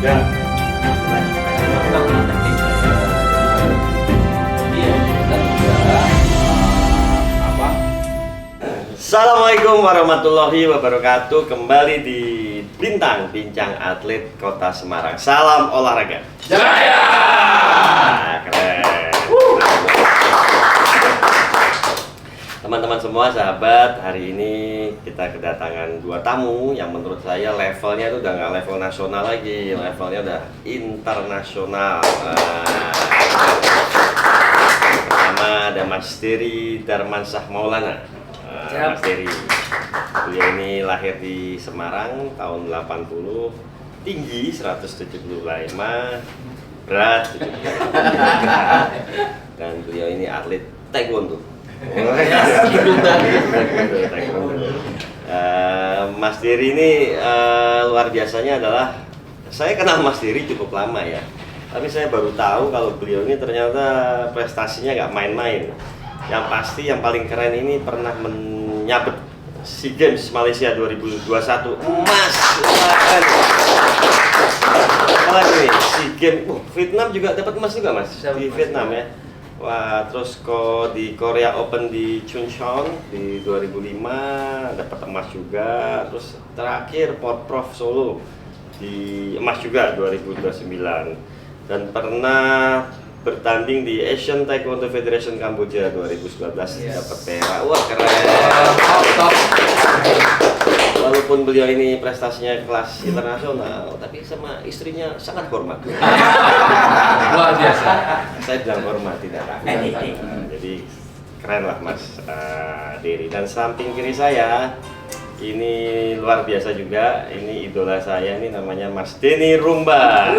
Ya. Assalamualaikum warahmatullahi wabarakatuh. Kembali di Bintang Bincang Atlet Kota Semarang. Salam olahraga. Jaya! Nah, keren. Teman-teman semua, sahabat, hari ini kita kedatangan dua tamu yang menurut saya levelnya itu udah nggak level nasional lagi, levelnya udah internasional. Pertama ada Mas Dery Darmansyah Maulana. Mas Dery, beliau ini lahir di Semarang tahun 80, tinggi 175, berat 75. Dan beliau ini atlet taekwondo. Mas Dery ini luar biasanya adalah, saya kenal Mas Dery cukup lama ya, tapi saya baru tahu kalau beliau ini ternyata prestasinya nggak main-main. Yang pasti yang paling keren ini pernah menyabet SEA Games Malaysia 2021 emas. Apalagi nih SEA Games, Vietnam juga dapat emas juga Mas di Vietnam ya. Wah, terus di Korea Open di Chuncheon di 2005 dapat emas juga. Terus terakhir Porprov Solo di emas juga 2029. Dan pernah bertanding di Asian Taekwondo Federation Kamboja 2019 dapat perak. Wah, keren. Walaupun beliau ini prestasinya kelas internasional, tapi sama istrinya sangat hormat. Luar biasa. Saya bilang hormat, tidak. Jadi keren lah Mas Dery. Dan samping kiri saya ini luar biasa juga. Ini idola saya, ini namanya Mas Denny Rumba,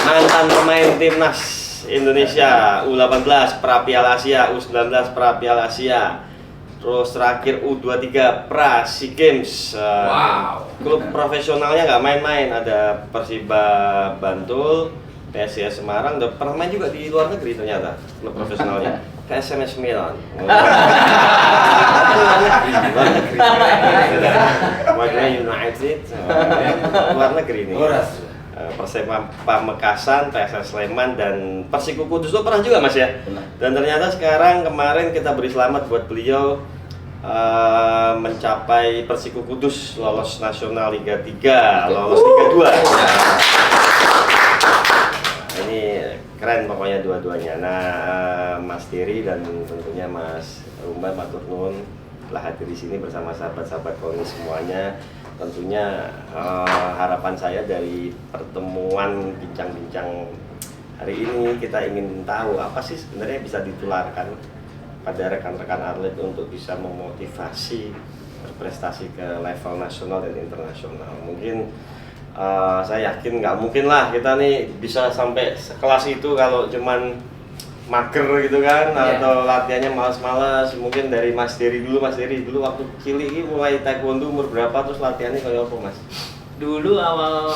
mantan pemain timnas Indonesia U18 pra Piala Asia, U19 pra Piala Asia. Terus terakhir U23 pra SEA Games. Wow. Klub profesionalnya nggak main-main, ada Persiba Bantul, PSIS Semarang, udah pernah main juga di luar negeri ternyata klub profesionalnya. PSMS Milan. Luar negeri. Warga United. Luar negeri nih. Persema Pamekasan, PSS Sleman, dan Persiku Kudus itu pernah juga Mas ya. Dan ternyata sekarang kemarin kita beri selamat buat beliau mencapai Persiku Kudus lolos nasional Liga 3, lolos Liga 2. Ini keren pokoknya dua-duanya. Nah, Mas Dery dan tentunya Mas Rumba, matur nuwun telah hadir di sini bersama sahabat-sahabat KONI semuanya. Tentunya harapan saya dari pertemuan bincang-bincang hari ini, kita ingin tahu apa sih sebenarnya bisa ditularkan pada rekan-rekan atlet untuk bisa memotivasi berprestasi ke level nasional dan internasional. Mungkin saya yakin nggak mungkin lah kita nih bisa sampai sekelas itu kalau cuman mager gitu kan, atau latihannya malas-malas. Mungkin dari Mas Dery dulu. Mas Dery dulu waktu cilik ini mulai taekwondo umur berapa, terus latihannya kayak apa Mas? Dulu awal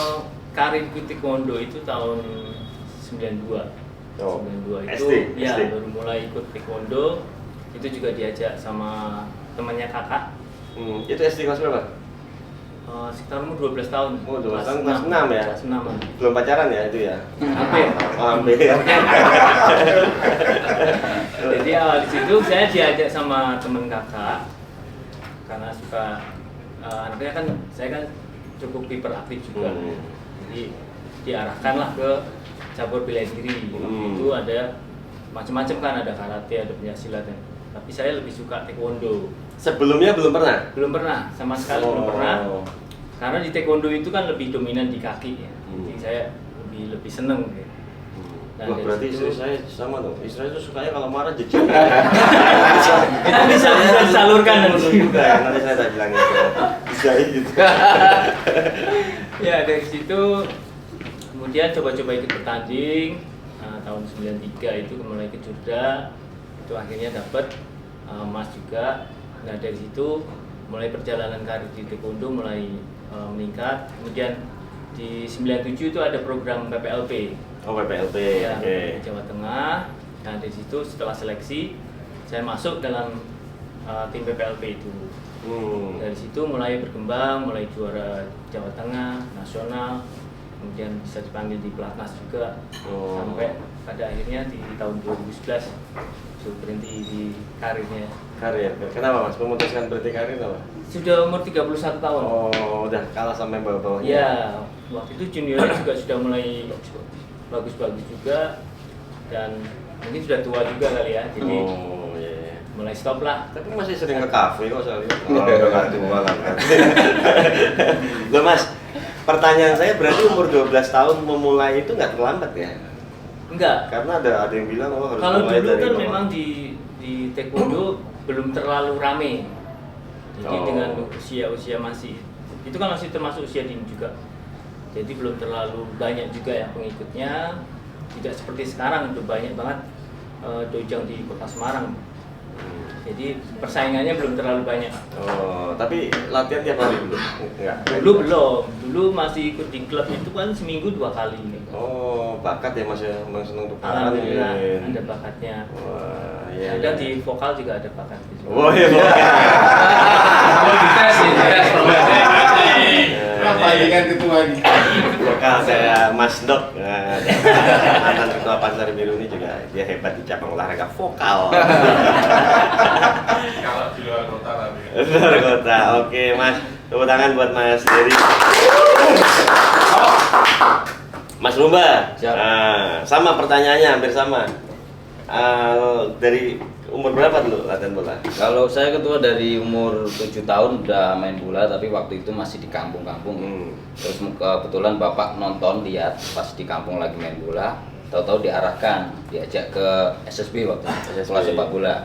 karirku taekwondo itu tahun 92. 92 itu SD, ya SD. baru mulai ikut taekwondo. Itu juga diajak sama temannya kakak. Itu SD kelas berapa? Sekitar umur 12 tahun. Oh, 12 tahun, kelas 6 ya? Kelas 6. Belum pacaran ya itu ya? Hampir. Oh, hampir. Jadi awal di situ saya diajak sama teman kakak karena suka anaknya kan, saya kan cukup hiperaktif juga. Jadi diarahkan lah ke cabur bela diri. Itu ada macam-macam kan, ada karate, ada pencaksilat. Tapi saya lebih suka taekwondo. Sebelumnya belum pernah? Belum pernah, sama sekali belum pernah. Karena di taekwondo itu kan lebih dominan di kaki ya. Jadi saya lebih seneng gitu. Wah, berarti istri saya sama dong. Istri saya tuh sukanya kalau marah jejak. Itu bisa disalurkan nanti. Juga ya, nanti saya tak bilangin. Bisa gitu. Ya, dari situ kemudian coba-coba ikut bertanding. Tahun 93 itu mulai ke Jogja. Itu akhirnya dapat emas juga. Nah, dari situ mulai perjalanan karir di taekwondo mulai meningkat. Kemudian di 97 itu ada program PPLP. Oh, PPLP. Ya, Oke. Jawa Tengah. Nah, dari situ setelah seleksi saya masuk dalam tim PPLP itu. Dari situ mulai berkembang, mulai juara Jawa Tengah, nasional, kemudian bisa dipanggil di pelatnas juga, Oh. sampai pada akhirnya di tahun 2011 sudah berhenti di karirnya. Karir. Kenapa Mas memutuskan berhenti karir apa? Sudah umur 31 tahun. Oh, udah kalah sama yang bawah-bawahnya. Ya, waktu itu juniornya juga sudah mulai bagus-bagus juga, dan mungkin sudah tua juga kali ya, jadi Oh, iya. mulai stop lah. Tapi masih sering ke kafe kok saya lihat. Oh, udah tua lah. Loh Mas, pertanyaan saya berarti umur 12 tahun memulai itu nggak terlambat ya? Enggak. Karena ada yang bilang harus Kalau mulai dulu dari kan bawah. memang di taekwondo belum terlalu rame. Jadi Oh. dengan usia masih itu kan masih termasuk usia dini juga. Jadi belum terlalu banyak juga ya pengikutnya. Tidak seperti sekarang udah banyak banget dojang di Kota Semarang. Jadi persaingannya belum terlalu banyak. Oh, tapi latihan tiap hari dulu? Enggak. Dulu belum. Dulu masih ikut di klub itu kan seminggu 2 kali. Oh, bakat ya Mas ya, Mas seneng untuk Alhamdulillah tarian. ada bakatnya. Wah, iya. Ada iya. di vokal juga ada bakat di situ. Oh iya, bakat. Oh, dites nih, dites profesor. Apa ini kan ketua ini? Vokal saya Mas Dok. Nah, mantan ketua Pancar Biru ini juga dia hebat di cabang olahraga vokal. Kalau di luar kota tapi. Luar kota. Oke, Mas. Tepuk tangan buat Mas Dery. Mas Rumba. Siap. Nah, sama pertanyaannya hampir sama. Dari umur berapa dulu latihan bola? Kalau saya ketua dari umur 7 tahun udah main bola, tapi waktu itu masih di kampung-kampung. Terus kebetulan bapak nonton lihat pas di kampung lagi main bola, tahu-tahu diarahkan, diajak ke SSB waktu itu, sekolah sepak bola.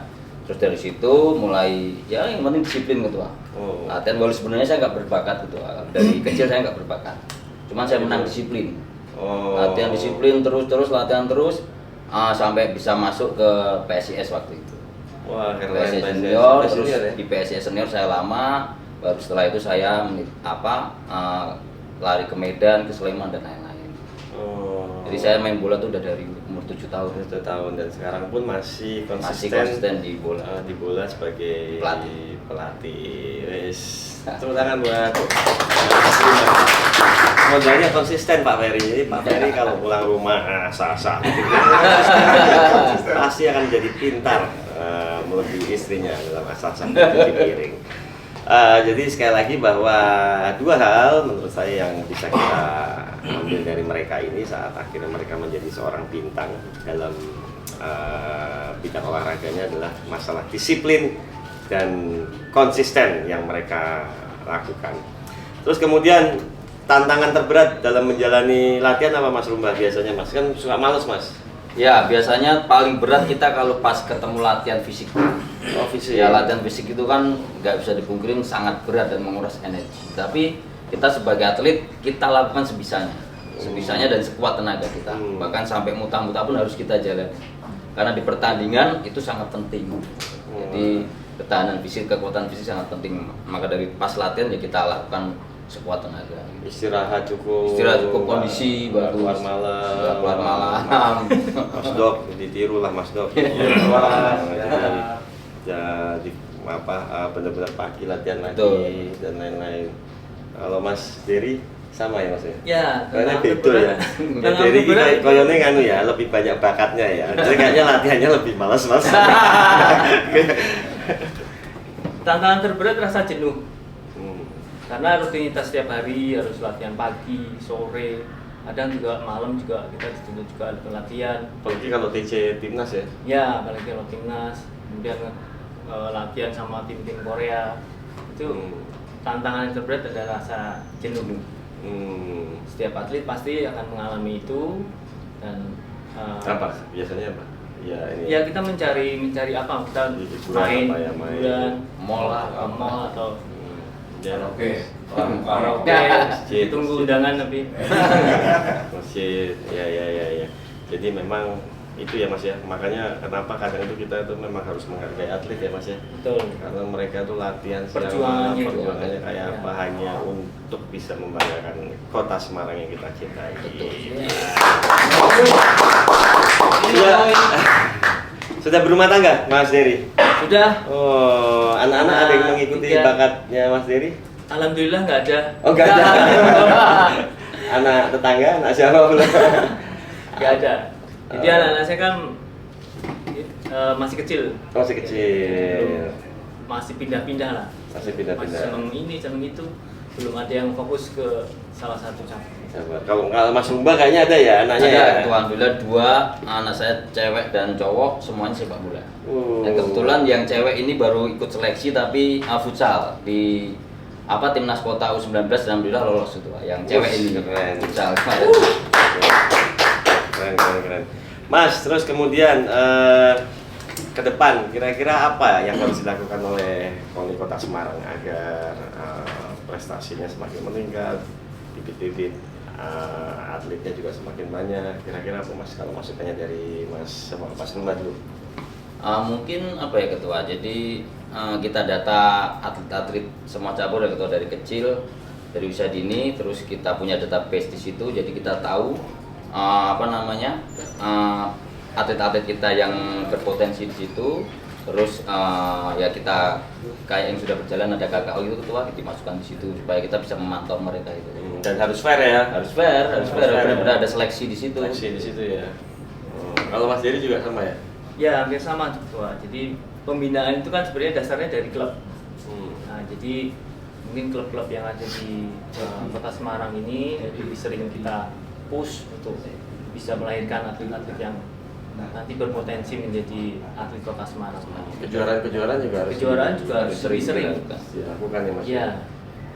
Terus dari situ mulai ya yang penting disiplin ketua. Oh. Latihan bola sebenarnya saya nggak berbakat ketua. Dari kecil saya nggak berbakat. Cuman saya menang disiplin. Oh. Latihan disiplin terus latihan terus sampai bisa masuk ke PSIS waktu itu. Wah, keren. PSIS PSIS senior, terus ya? di PSIS senior saya lama, baru setelah itu saya lari ke Medan, ke Sleman dan lain-lain. Oh. Jadi saya main bola tuh udah dari umur 7 tahun. 1 tahun dan sekarang pun masih Masih konsisten, konsisten di bola. di bola sebagai Pelatih. Wes, tepuk tangan buat modalnya konsisten Pak Ferry. Jadi Pak Ferry kalau pulang rumah sah-sah pasti akan jadi pintar melebihi istrinya dalam asah-sah mencuci piring. Jadi sekali lagi bahwa 2 hal menurut saya yang bisa kita ambil dari mereka ini saat akhirnya mereka menjadi seorang bintang dalam bidang olahraganya adalah masalah disiplin dan konsisten yang mereka lakukan. Terus kemudian tantangan terberat dalam menjalani latihan apa Mas Rumba biasanya Mas? Kan suka males Mas? Ya biasanya paling berat kita kalau pas ketemu latihan fisik. Oh, fisik. Ya latihan fisik itu kan nggak bisa dipungkirin sangat berat dan menguras energi. Tapi kita sebagai atlet kita lakukan sebisanya dan sekuat tenaga kita. Bahkan sampai muntah-muntah pun harus kita jalan. Karena di pertandingan itu sangat penting. Jadi ketahanan fisik, kekuatan fisik sangat penting. Maka dari pas latihan ya kita lakukan sekuat tenaga. Istirahat cukup, Kondisi nggak bagus. keluar malam, Nggak keluar malam. Mas Dok, ditiru lah Mas Dok. Jadi benar-benar pagi latihan lagi Betul. dan lain-lain. Kalau Mas Dery sama ya Mas ya? Ya, Karena tantangan beda terberat- ya. tantangan Jadi terberat kita itu- koyone nganu ya, lebih banyak bakatnya ya. Jadi kayaknya latihannya lebih malas Mas. Tantangan terberat rasa jenuh. Hmm. Karena rutinitas setiap hari harus latihan pagi, sore, kadang juga malam juga kita dituntut juga ada latihan. Apalagi kalau TC timnas ya. Ya, apalagi kalau timnas, kemudian latihan sama tim-tim Korea itu tantangan yang terberat adalah rasa jenuh. Setiap atlet pasti akan mengalami itu dan Apa? Biasanya apa? Ya ini. ya kita mencari apa kita Hiburan main, apa ya, main. hiburan, Mall lah, ke mall atau Ya, Oke. karaoke, Masjid, tunggu masjid. undangan tapi masjid, ya. Jadi memang itu ya Mas ya. Makanya kenapa kadang itu kita tuh memang harus menghargai atlet ya Mas ya. betul. Karena mereka tuh latihan siang Perjuangannya malam, perjuangannya juga. kayak Ya. apa hanya untuk bisa membanggakan kota Semarang yang kita cintai. Sudah berumah tangga Mas Dery? Sudah. Oh, anak-anak ada yang mengikuti Tiga. bakatnya Mas Dery? Alhamdulillah nggak ada. Oh, nggak ada. anak tetangga, anak siapa belum? Nggak ada. Jadi anak-anak saya kan masih kecil. Masih kecil. Masih pindah-pindah lah. Masih Masih pindah-pindah. seneng ini, seneng itu. Belum ada yang fokus ke salah satu cabang. Sabar. Kalau Mas Rumba kayaknya ada ya anaknya Ada, ya. itu alhamdulillah 2 anak saya cewek dan cowok semuanya sepak bola. Dan kebetulan yang cewek ini baru ikut seleksi tapi futsal di timnas kota U19 dan alhamdulillah lolos itu. Yang cewek ini Keren. futsal. Keren. Mas, terus kemudian ke depan kira-kira apa yang harus dilakukan oleh KONI Kota Semarang agar prestasinya semakin meningkat, bibit-bibit atletnya juga semakin banyak. Kira-kira apa Mas kalau masukannya dari Mas Rumba dulu? Mungkin apa ya ketua, jadi kita data atlet-atlet semua cabur ya ketua, dari kecil, dari usia dini, terus kita punya database di situ, jadi kita tahu atlet-atlet kita yang berpotensi di situ, terus ya kita kayak yang sudah berjalan ada KKO itu ketua, kita masukkan di situ supaya kita bisa memantau mereka itu. Dan harus fair ya. Harus fair, benar-benar ada seleksi di situ. Seleksi di situ ya. Kalau Mas Dery juga sama ya? Ya hampir sama ketua. Jadi pembinaan itu kan sebenarnya dasarnya dari klub. Nah, jadi mungkin klub-klub yang ada di Kota Semarang ini lebih sering kita push untuk bisa melahirkan atlet-atlet yang nanti berpotensi menjadi atlet Kota Semarang. Kejuaraan juga harus lebih sering dilakukan ya Mas. Iya.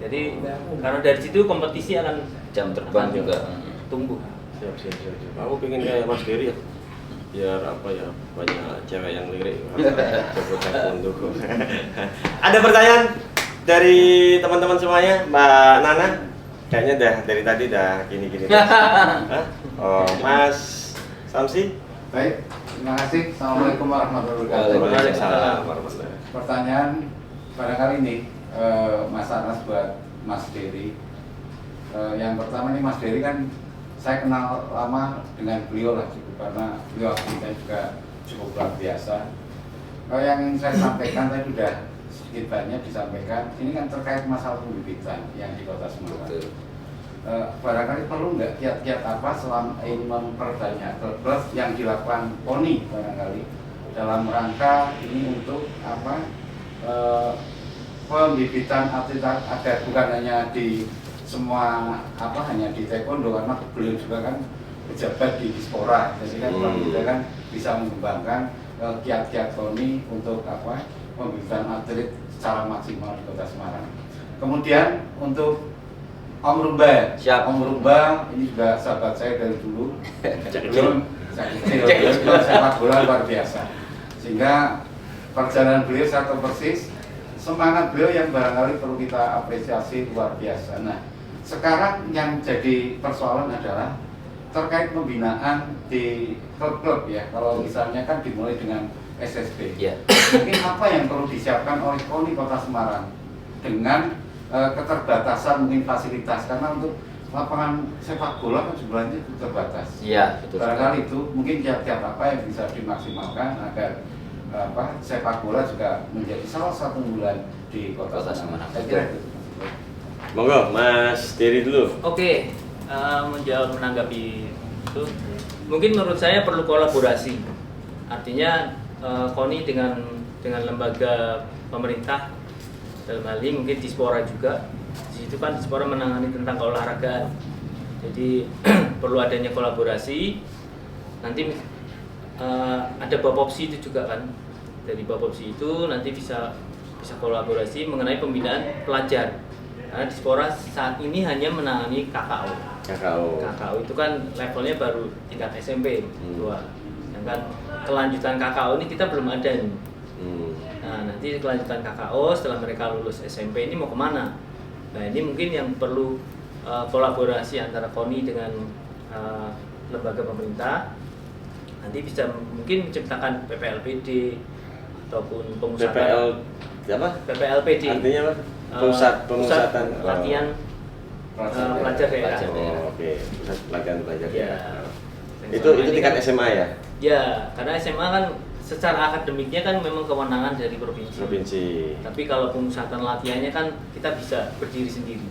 Jadi karena dari situ kompetisi akan Jam terbang juga. tumbuh. Siap. Aku pengen kayak Mas Dery ya. Biar banyak cewek yang lirik jago taekwondo. Ada pertanyaan dari teman-teman semuanya, Mbak Nana? Kayaknya dari tadi gini. Hah? Oh, Mas Samsi? Baik, terima kasih. Assalamualaikum warahmatullahi wabarakatuh. Waalaikumsalam warahmatullahi. Pertanyaan barangkali ini Mas Anas buat Mas Dery. Yang pertama nih Mas Dery kan saya kenal lama dengan beliau lah cukup, karena beliau aktifnya juga cukup luar biasa. Yang saya sampaikan tadi sudah sedikit banyak disampaikan. Ini kan terkait masalah pembibitan yang di Kota Semarang. Betul. Barangkali perlu nggak kiat-kiat apa selama ini memperbanyak klub yang dilakukan KONI barangkali dalam rangka ini untuk pembibitan atlet agar bukan hanya di semua hanya di taekwondo, karena beliau juga kan pejabat di Dispora, jadi kan kita kan bisa mengembangkan kiat-kiat KONI untuk pembibitan atlet secara maksimal di Kota Semarang. Kemudian untuk Om Rumba, Siap. Om Rumba ini juga sahabat saya dari dulu. Belum sepak bola luar biasa. Sehingga perjalanan beliau saya tahu persis, semangat beliau yang barangkali perlu kita apresiasi luar biasa. Nah, sekarang yang jadi persoalan adalah terkait pembinaan di klub-klub ya. Kalau misalnya kan dimulai dengan SSB. Iya. Mungkin apa yang perlu disiapkan oleh KONI Kota Semarang dengan keterbatasan mungkin fasilitas, karena untuk lapangan sepak bola kan jumlahnya terbatas. Iya, betul. Barangkali itu mungkin kiat-kiat apa yang bisa dimaksimalkan agar sepak bola juga menjadi salah satu unggulan di Kota Semarang. Saya kira itu. Monggo, Mas Dery dulu. Oke, menanggapi itu, mungkin menurut saya perlu kolaborasi. Artinya KONI dengan lembaga pemerintah, dalam hal ini mungkin Dispora juga. Di situ kan Dispora menangani tentang keolahragaan. Jadi perlu adanya kolaborasi. Nanti ada Bapopsi itu juga kan. Dari Bapopsi itu nanti bisa kolaborasi mengenai pembinaan pelajar. Karena Dispora saat ini hanya menangani KKO itu kan levelnya baru tingkat SMP 2. Sedangkan kelanjutan KKO ini kita belum ada nih. Nah, nanti kelanjutan KKO setelah mereka lulus SMP ini mau kemana? Nah, ini mungkin yang perlu kolaborasi antara KONI dengan lembaga pemerintah. Nanti bisa mungkin menciptakan PPLPD ataupun pemusatan. PPLPD. Artinya apa? Pemusatan latihan pelajar daerah. Oke, pusat pelatihan pelajar Ya. Itu tingkat SMA ya? Ya, karena SMA kan secara akademiknya kan memang kewenangan dari provinsi. Provinsi. Tapi kalau pemusatan latihannya kan kita bisa berdiri sendiri.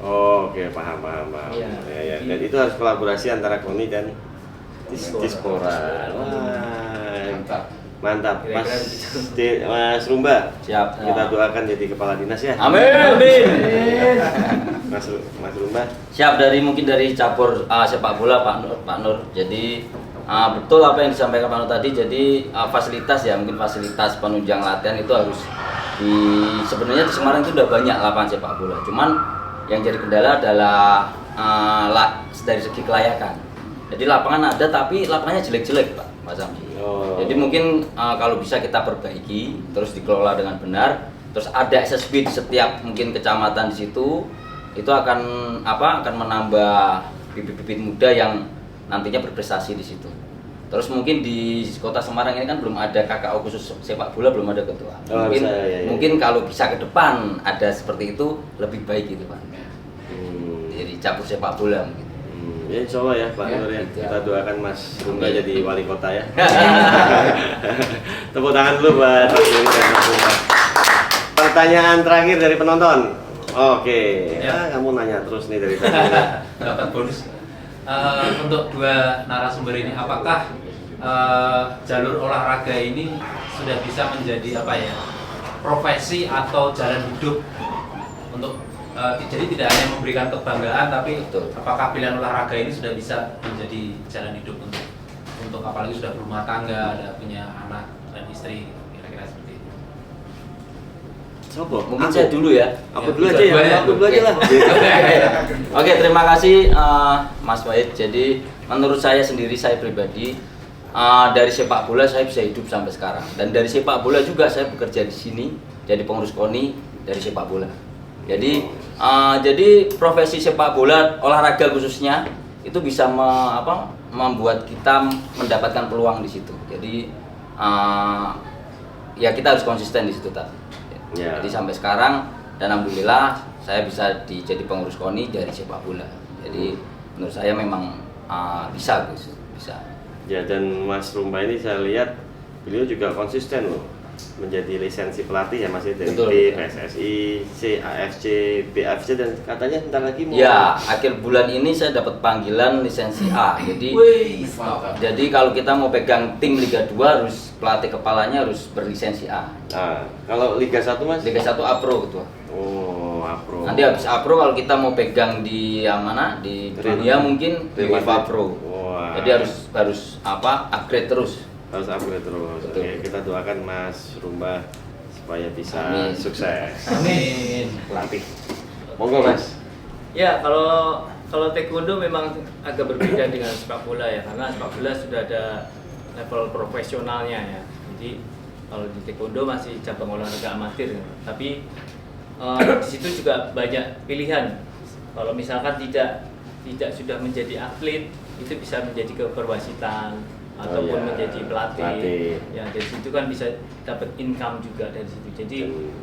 Oke, paham. Iya. Ya. Dan itu harus kolaborasi antara KONI dan Dispora. Wah, mantap. Mas Rumba, Siap. kita doakan jadi kepala dinas ya. Amin. Mas Rumba. Siap mungkin dari cabur sepak bola Pak Nur. Jadi betul apa yang disampaikan Pak Nur tadi. Jadi fasilitas ya, mungkin fasilitas penunjang latihan itu harus sebenarnya di Semarang itu udah banyak lapangan sepak bola. Cuman yang jadi kendala adalah dari segi kelayakan. Jadi lapangan ada tapi lapangannya jelek-jelek Pak Samsi. Oh. Jadi mungkin kalau bisa kita perbaiki, terus dikelola dengan benar, terus ada SSB di setiap mungkin kecamatan di situ, itu akan menambah bibit-bibit muda yang nantinya berprestasi di situ. Terus mungkin di Kota Semarang ini kan belum ada KKO khusus sepak bola, belum ada ketua. Mungkin kalau bisa ke depan ada seperti itu lebih baik gitu Pak. Jadi cabur sepak bola mungkin. Ya insya Allah ya Pak Nur ya. Kita doakan Mas Rumba jadi wali kota ya. Tepuk tangan dulu buat Mas Rumba dan Mas Rumba. Pertanyaan terakhir dari penonton. Oke, kamu nanya terus nih dari tadi. Dapat bonus. Untuk dua narasumber ini, apakah jalur olahraga ini sudah bisa menjadi profesi atau jalan hidup untuk jadi tidak hanya memberikan kebanggaan, tapi apakah pilihan olahraga ini sudah bisa menjadi jalan hidup untuk apalagi sudah berumah tangga, ada punya anak dan istri, kira-kira seperti itu. Sopo? Mungkin saya dulu ya. Aku dulu aja ya. Aku dulu aja lah. Oke, terima kasih Mas Wahid. Jadi menurut saya sendiri, saya pribadi dari sepak bola saya bisa hidup sampai sekarang. Dan dari sepak bola juga saya bekerja di sini jadi pengurus KONI dari sepak bola. Jadi profesi sepak bola olahraga khususnya itu bisa membuat kita mendapatkan peluang di situ. Jadi ya kita harus konsisten di situ tadi. Jadi sampai sekarang dan alhamdulillah saya bisa jadi pengurus KONI dari sepak bola. Jadi menurut saya memang bisa Gus, bisa. Ya, dan Mas Rumba ini saya lihat beliau juga konsisten loh menjadi lisensi pelatih ya Mas ya, dari B, PSSI, C, AFC, BFC, dan katanya bentar lagi mau. Ya, akhir bulan ini saya dapat panggilan lisensi A. Jadi kalau kita mau pegang tim Liga 2 harus pelatih kepalanya harus berlisensi A. Nah, kalau Liga 1 Mas? Liga 1 A-Pro gitu. Oh, A-Pro. Nanti habis A-Pro kalau kita mau pegang di yang mana? Di dunia mungkin di UEFA Pro. Wah. Jadi harus upgrade terus. Harus upgrade terus. Oke, kita doakan Mas Rumba supaya bisa sukses. Amin. Pelatih. Monggo Mas. Ya, kalau taekwondo memang agak berbeda dengan sepak bola ya, karena sepak bola sudah ada level profesionalnya ya. Jadi kalau di taekwondo masih cabang olahraga amatir, ya. Tapi di situ juga banyak pilihan. Kalau misalkan tidak sudah menjadi atlet, itu bisa menjadi keperwasitan ataupun menjadi pelatih. Ya, dari situ kan bisa dapat income juga dari situ. Jadi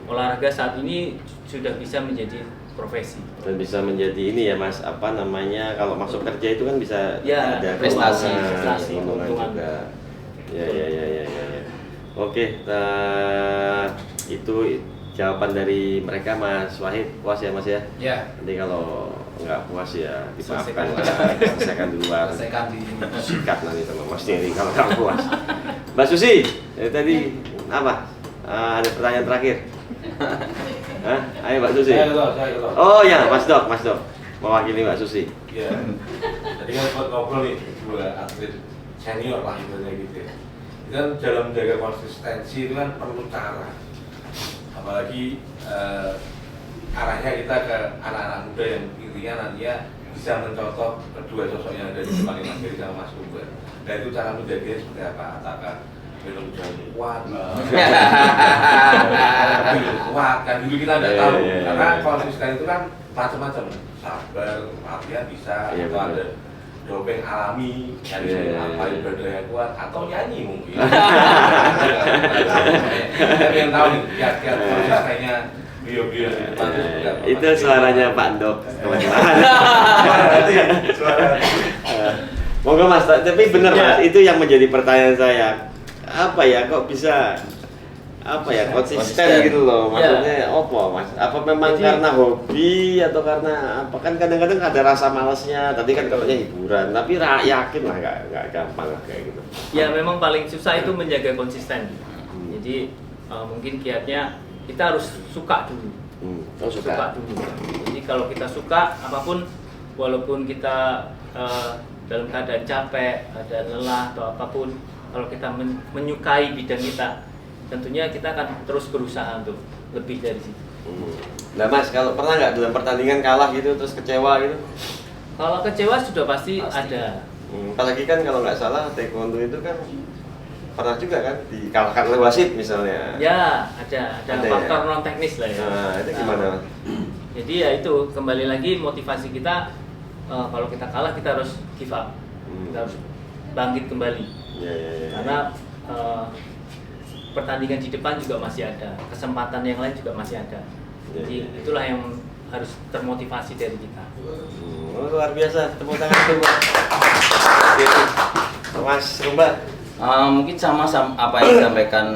olahraga saat ini sudah bisa menjadi profesi. Dan bisa menjadi ini ya Mas, kalau masuk kerja itu kan bisa ada prestasi keuntungan juga. Ya. Oke, itu jawaban dari mereka Mas Wahid. Puas ya Mas ya? Ya. Nanti kalau nggak puas ya dimaafkan lah, selesaikan di luar. Sikat nanti sama Mas Neri kalau nggak puas. Mbak Susi, tadi apa? Ada pertanyaan terakhir? Hah? Ayo Mbak Susi. Oh ya, Mas Dok, mewakili Mbak Susi. Ya, tadi kan sempat ngobrol nih dua atlet senior lah ibaratnya gitu ya. Itu kan dalam menjaga konsistensi itu kan perlu cara. Apalagi arahnya kita ke anak-anak muda yang intinya nantinya bisa mencontoh kedua sosok yang ada di depan Mas Giri sama Mas Rumba. Nah itu cara menjaganya seperti apa? Apakah minum jamu kuat, kuat kan dulu kita nggak tahu. Karena konsisten itu kan macam-macam, sabar, latihan bisa, atau ada doping alami, harus ngapain badan yang kuat, atau nyanyi mungkin. Tapi yang tahu nih, kiat-kiat konsistennya beliau-beliau itu suaranya Pak Dok. Monggo Mas, tapi benar Mas, itu yang menjadi pertanyaan saya. Apa ya kok bisa apa ya konsisten Konsisten. gitu loh, Ya. maksudnya apa mas? Apa memang Jadi- karena hobi atau karena apa? Kan kadang-kadang ada rasa malesnya. Tadi kan kalau hiburan, tapi yakin lah nggak gampang lah kayak gitu. Ya memang paling susah itu menjaga konsisten. Jadi mungkin kiatnya kita harus suka dulu. Oh, suka. Dulu. Jadi kalau kita suka apapun, walaupun kita dalam keadaan capek, keadaan lelah atau apapun, kalau kita menyukai bidang kita, tentunya kita akan terus berusaha untuk lebih dari situ. Nah mas, kalau pernah nggak dalam pertandingan kalah gitu terus kecewa gitu? Kalau kecewa sudah pasti. Pasti. Ada. Apalagi kan kalau nggak salah taekwondo itu kan pernah juga kan dikalahkan oleh wasit misalnya. Ya, ada Ada faktor ya? non teknis lah ya. Nah itu gimana? Mas? Jadi ya itu kembali lagi motivasi kita, kalau kita kalah kita harus give up, kita harus bangkit kembali. Ya. Karena pertandingan di depan juga masih ada, kesempatan yang lain juga masih ada. Jadi itulah yang harus termotivasi dari kita. Luar biasa, tepuk tangan dulu Mas. Mas Rumba. Mungkin sama apa yang disampaikan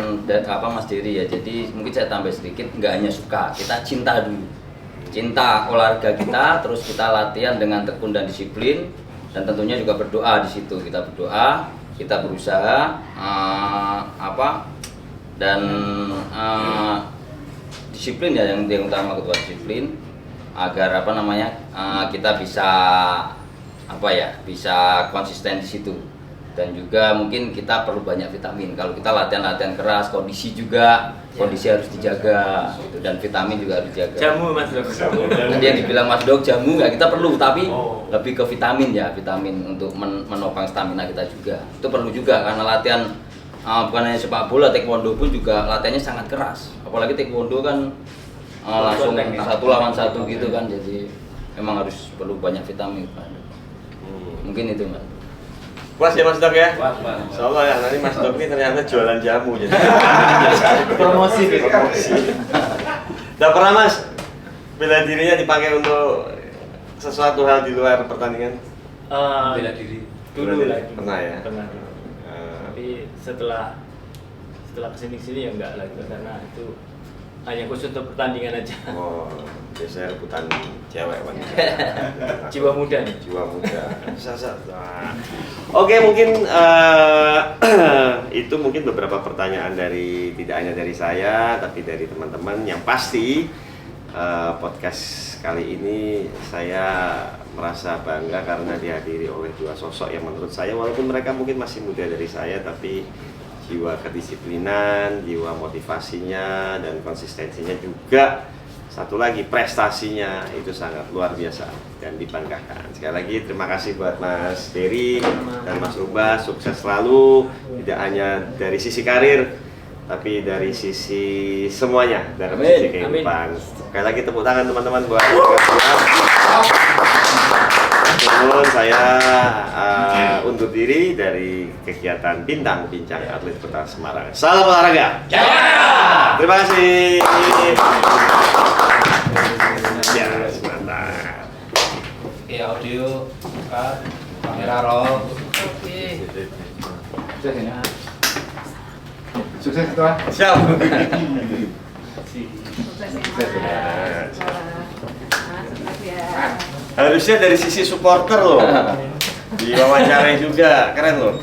Mas Dery ya. Jadi mungkin saya tambah sedikit, nggak hanya suka, kita cinta dulu. Cinta olahraga kita, terus kita latihan dengan tekun dan disiplin, dan tentunya juga berdoa di situ. Kita berdoa, kita berusaha dan disiplin ya yang utama, ketua disiplin agar kita bisa konsisten di situ. Dan juga mungkin kita perlu banyak vitamin. Kalau kita latihan keras, kondisi harus dijaga gitu, dan vitamin juga harus dijaga. Jamu Mas Dok. Tadi yang dibilang Mas Dok, jamu nggak kita perlu, tapi lebih ke vitamin untuk menopang stamina kita juga. Itu perlu juga karena latihan bukan hanya sepak bola, taekwondo pun juga latihannya sangat keras. Apalagi taekwondo kan langsung satu lawan satu gitu kan, jadi memang harus perlu banyak vitamin. Mungkin itu Mas. Puas ya Mas Dok ya? Puas. Soalnya ya, nanti Mas Dok ini ternyata jualan jamu jadi. Promosi. Udah pernah Mas bela dirinya dipakai untuk sesuatu hal di luar pertandingan? Bela diri. Dulu lah. Pernah ya? Pernah. Tapi setelah kesini ya enggak lagi, karena itu hanya khusus untuk pertandingan aja. Oh, biasanya rebutan cewek wanita. Jiwa muda nih. Jiwa muda. Nah. Oke, mungkin itu mungkin beberapa pertanyaan tidak hanya dari saya, tapi dari teman-teman. Yang pasti podcast kali ini saya merasa bangga karena dihadiri oleh dua sosok yang menurut saya walaupun mereka mungkin masih muda dari saya, tapi jiwa kedisiplinan, jiwa motivasinya, dan konsistensinya juga. Satu lagi prestasinya itu sangat luar biasa dan dibanggakan. Sekali lagi terima kasih buat Mas Dery dan Mas Rumba, sukses selalu tidak hanya dari sisi karir tapi dari sisi semuanya dalam sisi kehidupan. Sekali lagi tepuk tangan teman-teman buat Turun, saya undur diri dari kegiatan Bintang Bincang Atlet Kota Semarang. Salam olahraga. Jaya! Terima kasih. Ya, mantap. Oke, audio, kamera roll. Sukses ya. Sukses ketua. Siap. Sukses ya Mas. Sukses ya. Harusnya dari sisi supporter loh. Diwawancarai juga, keren loh.